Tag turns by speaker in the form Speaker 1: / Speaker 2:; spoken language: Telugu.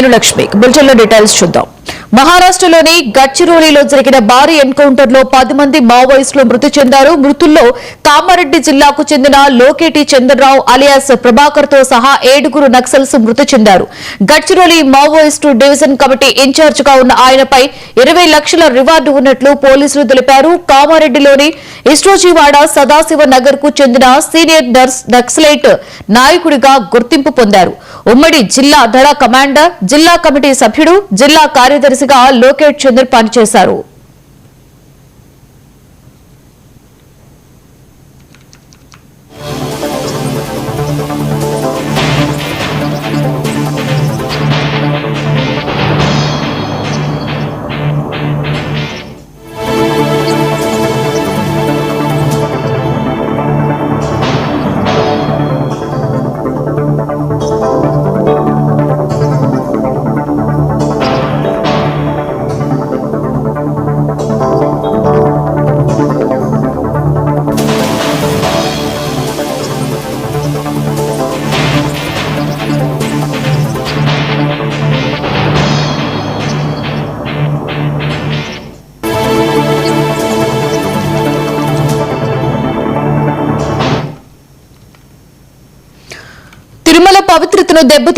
Speaker 1: నేను లక్ష్మి. బులెటిన్లో డీటెయిల్స్ చూద్దాం. మహారాష్ట్రలోని గడ్చిరోలీలో జరిగిన భారీ ఎన్కౌంటర్ లో 10 మంది మావోయిస్టులు మృతి చెందారు. మృతుల్లో కామారెడ్డి జిల్లాకు చెందిన లోకేటి చంద్రరావు అలియాస్ ప్రభాకర్ తో సహా 7 నక్సల్స్ మృతి చెందారు. Gadchiroli Maoist division committee in-charge గా ఉన్న ఆయనపై 20 లక్షల రివార్డు ఉన్నట్లు పోలీసులు తెలిపారు. కామారెడ్డిలోని ఇస్ట్రోజీవాడ సదాశివ నగర్ కు చెందిన సీనియర్ నక్సలైట్ నాయకుడిగా గుర్తింపు పొందారు. ఉమ్మడి జిల్లా దళ కమాండర్, జిల్లా కమిటీ సభ్యుడు, జిల్లా కార్యదర్శిగా లోకేట్ చంద్ర పనిచేశారు. తిరుమల పవిత్రతను దెబ్బతీ